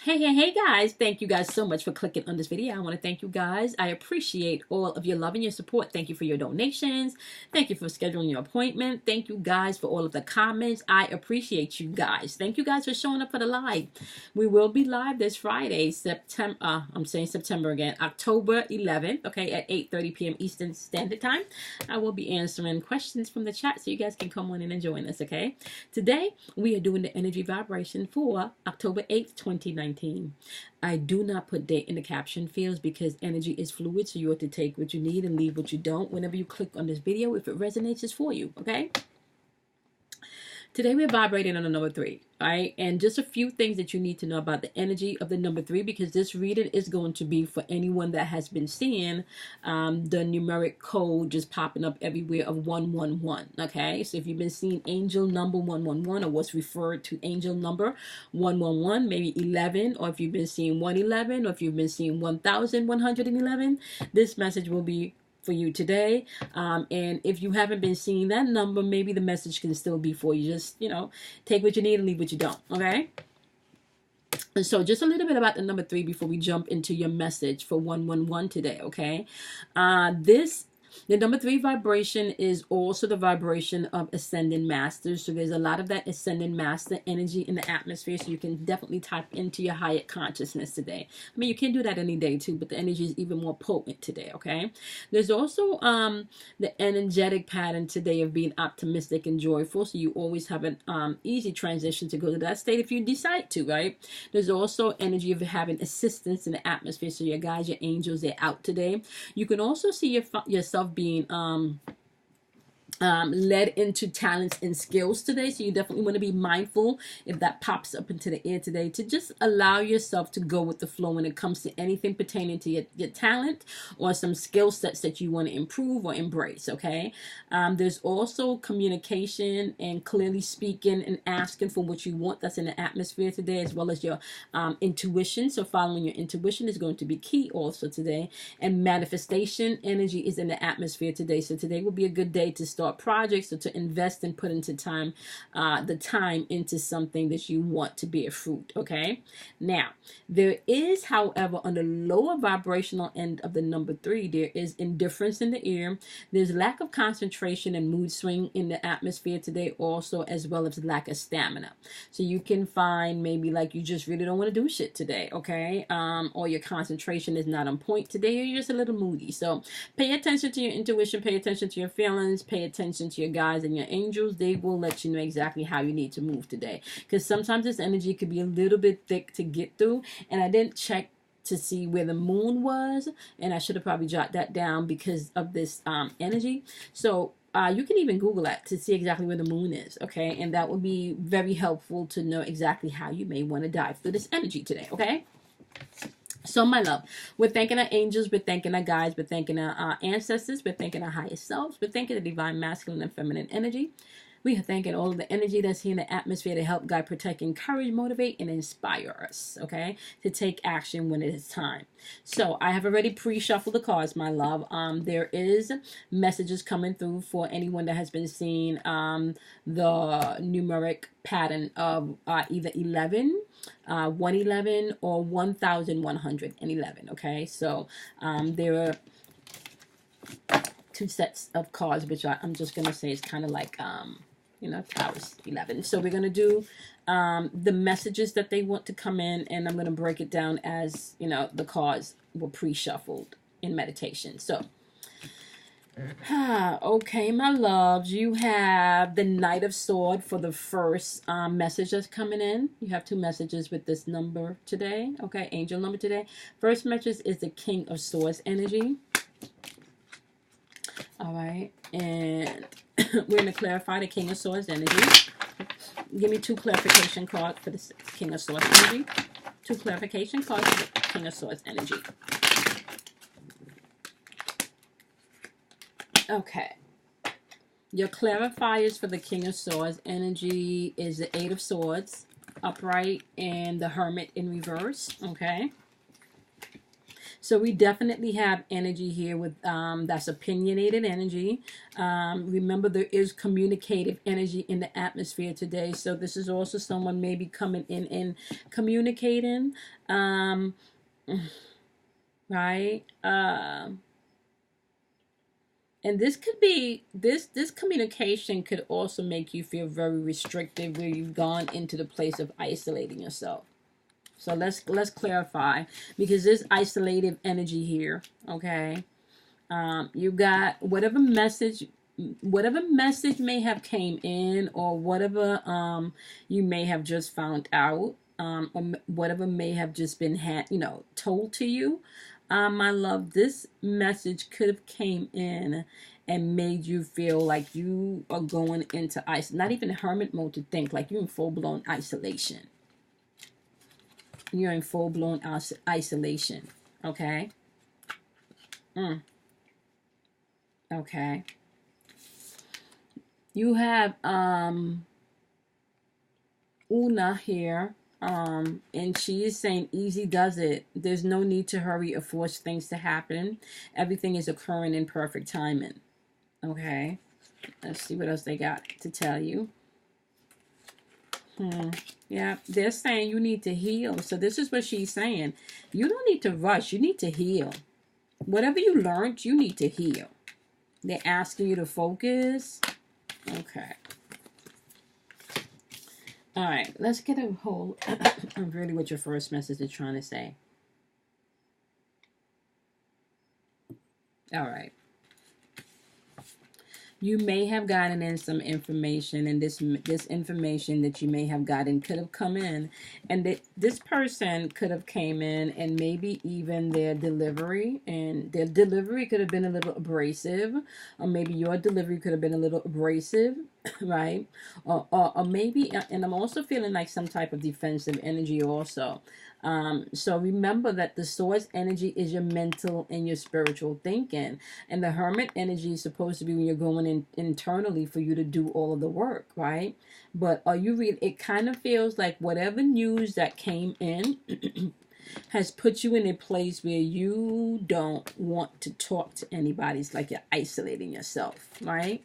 Hey guys, thank you guys so much for clicking on this video. I want to thank you guys. I appreciate all of your love and your support. Thank you for your donations. Thank you for scheduling your appointment. Thank you guys for all of the comments. I appreciate you guys. Thank you guys for showing up for the live. We will be live this Friday, September again, October 11th, okay, at 8:30 p.m. Eastern Standard Time. I will be answering questions from the chat so you guys can come on in and join us, okay? Today, we are doing the energy vibration for October 8th, 2019. I do not put date in the caption fields because energy is fluid, so you have to take what you need and leave what you don't. Whenever you click on this video, if it resonates, it's for you, okay? Today we're vibrating on the number 3, right? And just a few things that you need to know about the energy of the number 3, because this reading is going to be for anyone that has been seeing the numeric code just popping up everywhere of 111, okay? So if you've been seeing angel number 111 or what's referred to angel number 111, maybe 11, or if you've been seeing 111, or if you've been seeing 1111, this message will be for you today. And if you haven't been seeing that number, maybe the message can still be for you. Just, take what you need and leave what you don't. Okay. And so just a little bit about the number 3 before we jump into your message for 111 today. Okay. The number 3 vibration is also the vibration of ascending masters. So there's a lot of that ascending master energy in the atmosphere. So you can definitely tap into your higher consciousness today. I mean, you can do that any day too, but the energy is even more potent today. Okay. There's also the energetic pattern today of being optimistic and joyful. So you always have an easy transition to go to that state if you decide to, right? There's also energy of having assistance in the atmosphere. So your guides, your angels, they're out today. You can also see yourself being led into talents and skills today. So you definitely want to be mindful if that pops up into the air today, to just allow yourself to go with the flow when it comes to anything pertaining to your talent or some skill sets that you want to improve or embrace. Okay. There's also communication and clearly speaking and asking for what you want. That's in the atmosphere today, as well as your intuition. So following your intuition is going to be key also today. And manifestation energy is in the atmosphere today. So today will be a good day to start projects or to invest and put into the time into something that you want to be a fruit. Okay. Now, there is, however, on the lower vibrational end of the number 3, there is indifference in the air. There's lack of concentration and mood swing in the atmosphere today also, as well as lack of stamina. So you can find maybe like you just really don't want to do shit today. Okay. Or your concentration is not on point today, or you're just a little moody. So pay attention to your intuition, pay attention to your feelings, pay attention to your guides and your angels. They will let you know exactly how you need to move today, because sometimes this energy could be a little bit thick to get through. And I didn't check to see where the moon was, and I should have probably jotted that down because of this energy. So you can even Google that to see exactly where the moon is, okay? And that would be very helpful to know exactly how you may want to dive through this energy today, okay? So, my love, we're thanking our angels, we're thanking our guides, we're thanking our ancestors, we're thanking our higher selves, we're thanking the divine masculine and feminine energy. We are thanking all of the energy that's here in the atmosphere to help guide, protect, encourage, motivate, and inspire us, okay, to take action when it is time. So I have already pre-shuffled the cards, my love. There is messages coming through for anyone that has been seeing the numeric pattern of either 11, 111, or 1111. Okay, so there are 2 sets of cards, which I'm just gonna say is kind of like Towers 11. So we're gonna do the messages that they want to come in, and I'm gonna break it down as the cards were pre-shuffled in meditation. So okay, my loves, you have the Knight of Swords for the first message that's coming in. You have 2 messages with this number today, okay, angel number today. First message is the King of Swords energy. All right, and we're going to clarify the King of Swords energy. Give me 2 clarification cards for the King of Swords energy. 2 clarification cards for the King of Swords energy. Okay. Your clarifiers for the King of Swords energy is the 8 of Swords, upright, and the Hermit in reverse. Okay. So we definitely have energy here with that's opinionated energy. Remember, there is communicative energy in the atmosphere today. So this is also someone maybe coming in and communicating, right? And this could be this communication could also make you feel very restrictive, where you've gone into the place of isolating yourself. So let's clarify, because there's isolative energy here. Okay, you got whatever message may have came in, or whatever you may have just found out, or whatever may have just been told to you. My love, this message could have came in and made you feel like you are going into not even hermit mode, to think like you're in full-blown isolation. You're in full-blown isolation. Okay. Okay. You have Una here. And she is saying, easy does it. There's no need to hurry or force things to happen. Everything is occurring in perfect timing. Okay. Let's see what else they got to tell you. Yeah, they're saying you need to heal. So this is what she's saying. You don't need to rush. You need to heal. Whatever you learned, you need to heal. They're asking you to focus. Okay. All right, let's get a hold of really what your first message is trying to say. All right. You may have gotten in some information, and this information that you may have gotten could have come in, and this person could have came in, and maybe even their delivery could have been a little abrasive, or maybe your delivery could have been a little abrasive, right? Or maybe, and I'm also feeling like some type of defensive energy also. So remember that the source energy is your mental and your spiritual thinking, and the hermit energy is supposed to be when you're going in internally for you to do all of the work, right? But it kind of feels like whatever news that came in has put you in a place where you don't want to talk to anybody. It's like you're isolating yourself, right?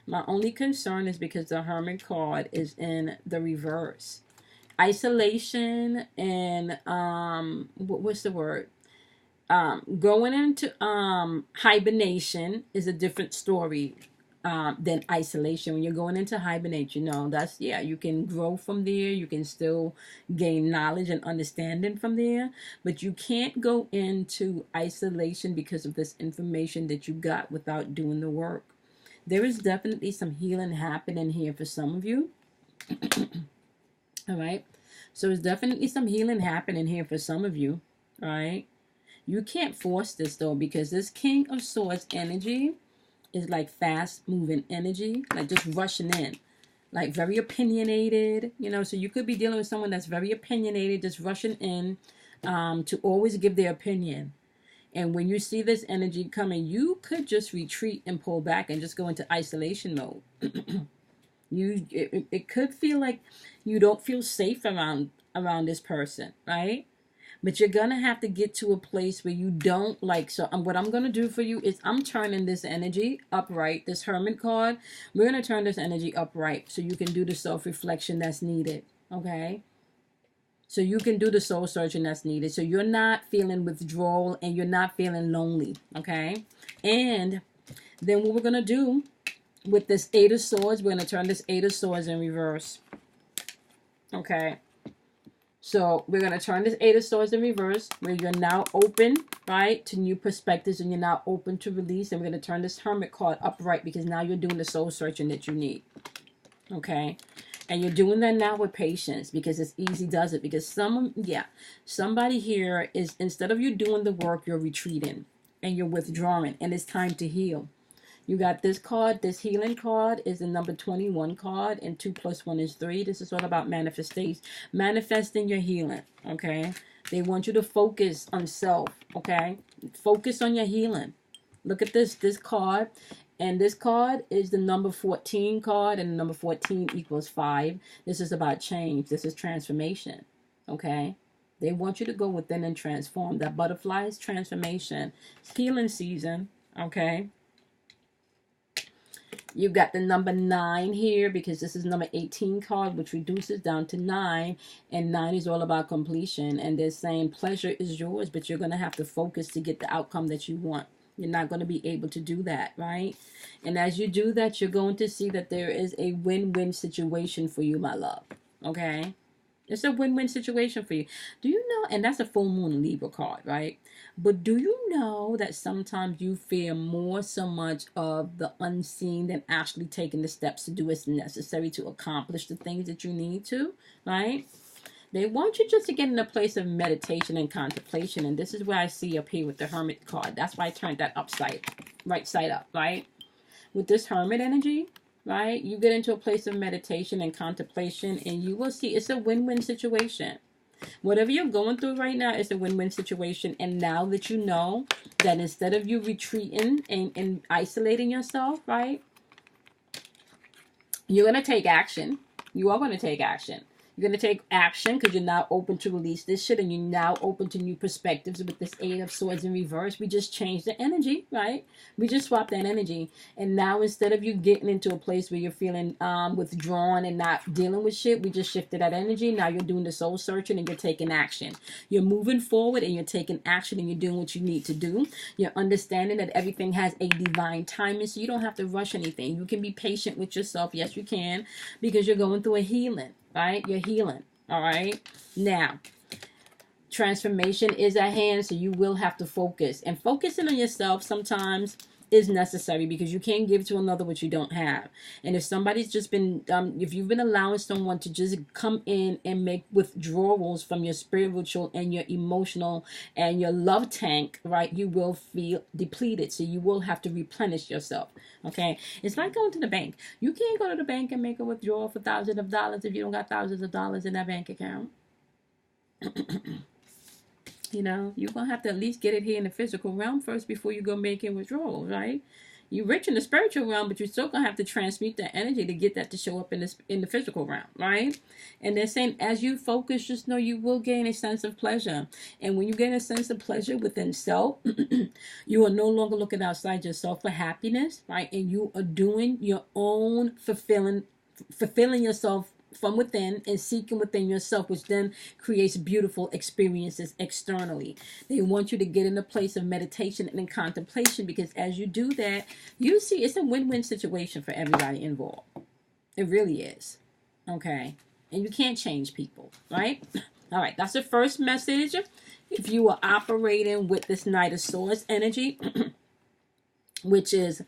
My only concern is because the Hermit card is in the reverse. Isolation and what's the word? Going into hibernation is a different story than isolation. When you're going into hibernation, you can grow from there. You can still gain knowledge and understanding from there, but you can't go into isolation because of this information that you got without doing the work. There is definitely some healing happening here for some of you. All right. So there's definitely some healing happening here for some of you. All right. You can't force this though, because this King of Swords energy is like fast moving energy, like just rushing in, like very opinionated, so you could be dealing with someone that's very opinionated, just rushing in to always give their opinion. And when you see this energy coming, you could just retreat and pull back and just go into isolation mode. It could feel like you don't feel safe around this person, right? But you're gonna have to get to a place where you don't like. So what I'm gonna do for you is I'm turning this energy upright. This Hermit card, we're gonna turn this energy upright so you can do the self-reflection that's needed. Okay. So you can do the soul searching that's needed. So you're not feeling withdrawal and you're not feeling lonely. Okay. And then what we're going to do with this Eight of Swords, we're going to turn this Eight of Swords in reverse. Okay. So we're going to turn this Eight of Swords in reverse, where you're now open, right, to new perspectives, and you're now open to release. And we're going to turn this Hermit card upright, because now you're doing the soul searching that you need. Okay. And you're doing that now with patience, because it's easy does it. Because somebody here is, instead of you doing the work, you're retreating and you're withdrawing, and it's time to heal. You got this card. This healing card is the number 21 card, and 2 + 1 is 3. This is all about manifestation, manifesting your healing. Okay. They want you to focus on self. Okay. Focus on your healing. Look at this card. And this card is the number 14 card, and the number 14 equals 5. This is about change. This is transformation. Okay? They want you to go within and transform. That butterfly is transformation. It's healing season. Okay? You've got the number 9 here because this is number 18 card, which reduces down to 9. And 9 is all about completion. And they're saying pleasure is yours, but you're going to have to focus to get the outcome that you want. You're not going to be able to do that, right? And as you do that, you're going to see that there is a win-win situation for you, my love. Okay? It's a win-win situation for you. Do you know, and that's a full moon Libra card, right? But do you know that sometimes you fear more so much of the unseen than actually taking the steps to do what's necessary to accomplish the things that you need to, right? They want you just to get in a place of meditation and contemplation. And this is where I see up here with the Hermit card. That's why I turned that right side up, right? With this Hermit energy, right? You get into a place of meditation and contemplation, and you will see it's a win-win situation. Whatever you're going through right now is a win-win situation. And now that you know that instead of you retreating and isolating yourself, right? You're going to take action. You are going to take action. You're going to take action because you're now open to release this shit, and you're now open to new perspectives with this 8 of Swords in reverse. We just changed the energy, right? We just swapped that energy. And now instead of you getting into a place where you're feeling withdrawn and not dealing with shit, we just shifted that energy. Now you're doing the soul searching and you're taking action. You're moving forward and you're taking action and you're doing what you need to do. You're understanding that everything has a divine timing, so you don't have to rush anything. You can be patient with yourself. Yes, you can, because you're going through a healing. Right? You're healing. All right. Now, transformation is at hand, so you will have to focus. And focusing on yourself sometimes is necessary because you can't give to another what you don't have. And if somebody's just been, if you've been allowing someone to just come in and make withdrawals from your spiritual and your emotional and your love tank, right, you will feel depleted. So you will have to replenish yourself. Okay, it's like going to the bank. You can't go to the bank and make a withdrawal for thousands of dollars if you don't got thousands of dollars in that bank account. You know, you're going to have to at least get it here in the physical realm first before you go making withdrawals, right? You're rich in the spiritual realm, but you're still going to have to transmute that energy to get that to show up in the physical realm, right? And they're saying as you focus, just know you will gain a sense of pleasure. And when you gain a sense of pleasure within self, you are no longer looking outside yourself for happiness, right? And you are doing your own fulfilling yourself from within and seeking within yourself, which then creates beautiful experiences externally. They want you to get in a place of meditation and in contemplation, because as you do that, you see it's a win-win situation for everybody involved. It really is. Okay. And you can't change people, right? All right. That's the first message. If you are operating with this Knight of Swords energy, which is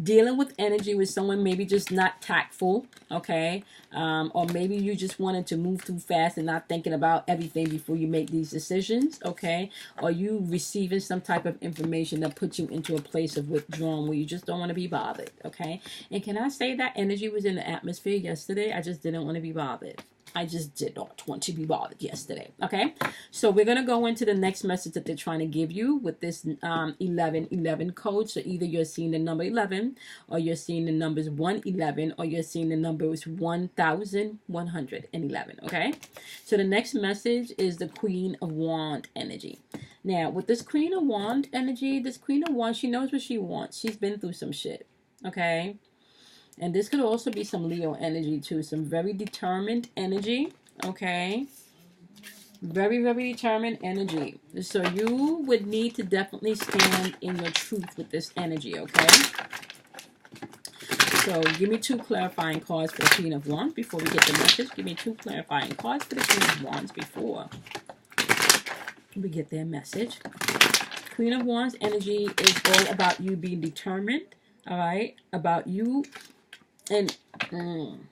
dealing with energy with someone maybe just not tactful, okay? Or maybe you just wanted to move too fast and not thinking about everything before you make these decisions, okay? Or you receiving some type of information that puts you into a place of withdrawal where you just don't want to be bothered, okay? And can I say that energy was in the atmosphere yesterday? I just didn't want to be bothered. I just did not want to be bothered yesterday. Okay, so we're going to go into the next message that they're trying to give you with this 1111 code. So either you're seeing the number 11, or you're seeing the numbers 111, or you're seeing the numbers 1111. Okay, so the next message is the Queen of Wand energy. Now, with this Queen of Wand energy, this Queen of Wand, she knows what she wants. She's been through some shit. Okay. And this could also be some Leo energy too. Some very determined energy. Okay. Very, very determined energy. So you would need to definitely stand in your truth with this energy. Okay. So give me 2 clarifying cards for the Queen of Wands before we get the message. Give me 2 clarifying cards for the Queen of Wands before we get their message. Queen of Wands energy is all about you being determined. All right. About you. And and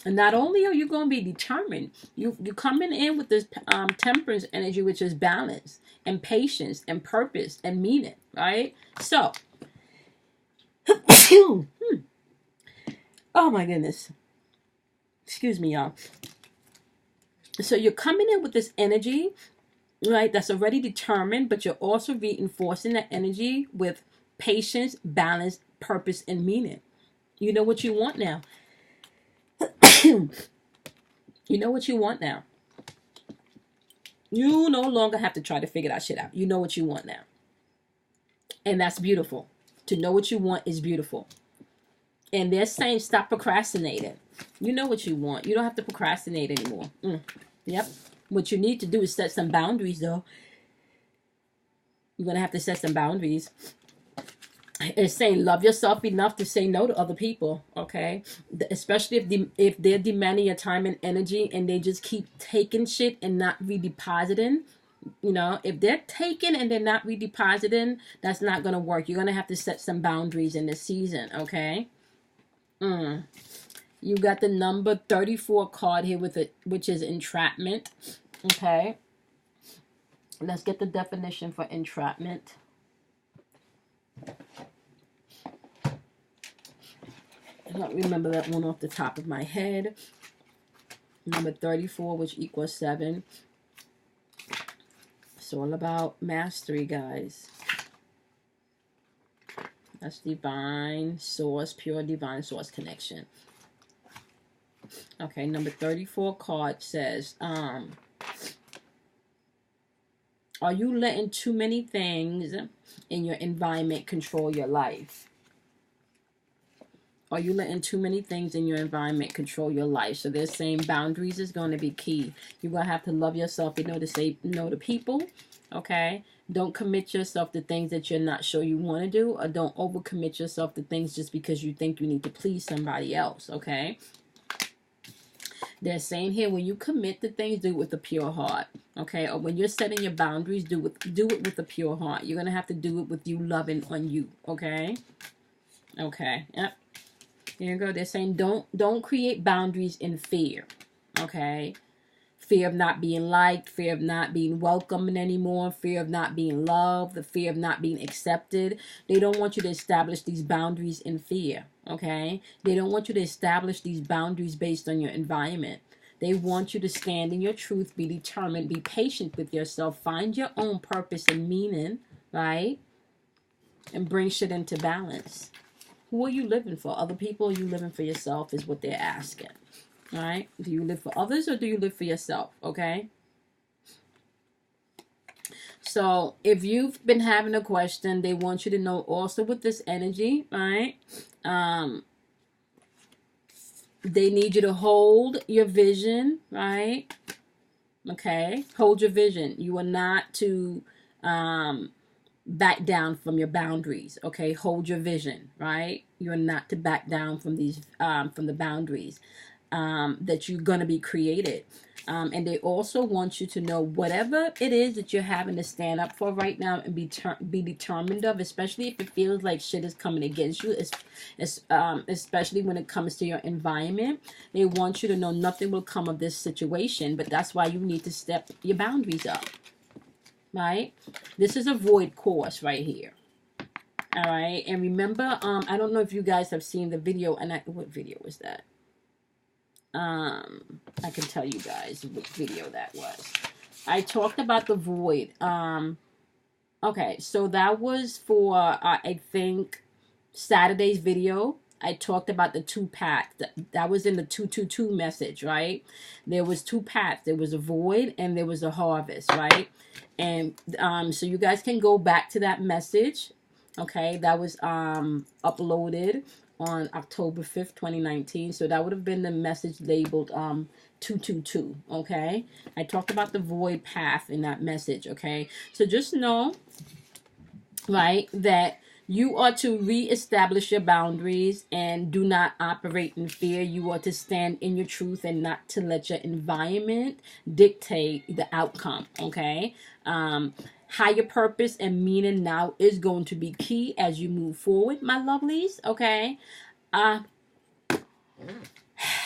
not only are you going to be determined, you're coming in with this temperance energy, which is balance and patience and purpose and meaning, right? So, oh my goodness. Excuse me, y'all. So you're coming in with this energy, right, that's already determined, but you're also reinforcing that energy with patience, balance, purpose, and meaning. You know what you want now. You know what you want now. You no longer have to try to figure that shit out. You know what you want now. And that's beautiful. To know what you want is beautiful. And they're saying stop procrastinating. You know what you want. You don't have to procrastinate anymore. Yep. What you need to do is set some boundaries, though. You're going to have to set some boundaries. It's saying love yourself enough to say no to other people, okay? Especially if they're demanding your time and energy and they just keep taking shit and not redepositing. You know, if they're taking and they're not redepositing, that's not going to work. You're going to have to set some boundaries in this season, okay? You got the number 34 card here with it, which is entrapment, okay? Let's get the definition for entrapment. I don't remember that one off the top of my head. Number 34, which equals 7. It's all about mastery, guys. That's divine source, pure divine source connection. Okay, number 34 card says, are you letting too many things in your environment control your life? Are you letting too many things in your environment control your life? So they're saying boundaries is going to be key. You're going to have to love yourself. You know to say no to people. Okay? Don't commit yourself to things that you're not sure you want to do. Or don't overcommit yourself to things just because you think you need to please somebody else. Okay? They're saying here, when you commit to things, do it with a pure heart. Okay? Or when you're setting your boundaries, do it with a pure heart. You're going to have to do it with you loving on you. Okay? Okay. Yep. There you go. They're saying don't create boundaries in fear. Okay? Fear of not being liked, fear of not being welcomed anymore, fear of not being loved, the fear of not being accepted. They don't want you to establish these boundaries in fear. Okay? They don't want you to establish these boundaries based on your environment. They want you to stand in your truth, be determined, be patient with yourself, find your own purpose and meaning, right? And bring shit into balance. Who are you living for? Other people, or are you living for yourself is what they're asking. All right? Do you live for others or do you live for yourself? Okay? So if you've been having a question, they want you to know also with this energy, right? They need you to hold your vision, right? Okay? Hold your vision. You are not to back down from your boundaries. Okay? Hold your vision, right? You're not to back down from these from the boundaries that you're going to be created. And they also want you to know whatever it is that you're having to stand up for right now and be determined of, especially if it feels like shit is coming against you, especially when it comes to your environment. They want you to know nothing will come of this situation, but that's why you need to step your boundaries up, right? This is a void course right here. All right, and remember, I don't know if you guys have seen the video, and what video was that? I can tell you guys what video that was. I talked about the void. Okay, so that was for I think Saturday's video. I talked about the two paths. That was in the 222 message, right? There was two paths. There was a void and there was a harvest, right? And so you guys can go back to that message. Okay, that was uploaded on October 5th, 2019. So that would have been the message labeled 222, okay? I talked about the void path in that message, okay? So just know, right, that you are to reestablish your boundaries and do not operate in fear. You are to stand in your truth and not to let your environment dictate the outcome, okay? Higher purpose and meaning now is going to be key as you move forward, my lovelies, okay?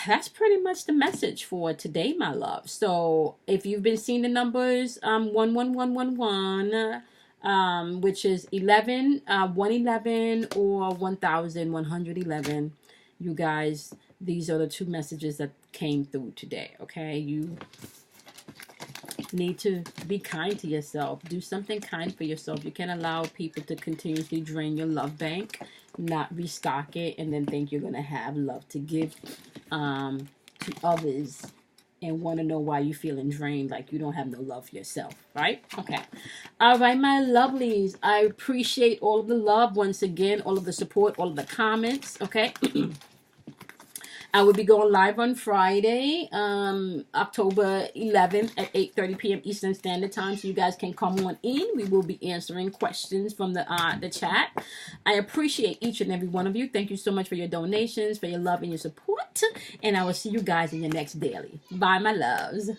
That's pretty much the message for today, my love. So if you've been seeing the numbers 11111, which is 111 or 1111, you guys, these are the two messages that came through today, okay? You need to be kind to yourself. Do something kind for yourself. You can't allow people to continuously drain your love bank, not restock it, and then think you're going to have love to give to others and want to know why you're feeling drained, like you don't have no love for yourself, right? Okay. All right, my lovelies. I appreciate all of the love once again, all of the support, all of the comments, okay? I will be going live on Friday, October 11th at 8:30 p.m. Eastern Standard Time, so you guys can come on in. We will be answering questions from the chat. I appreciate each and every one of you. Thank you so much for your donations, for your love and your support, and I will see you guys in your next daily. Bye, my loves.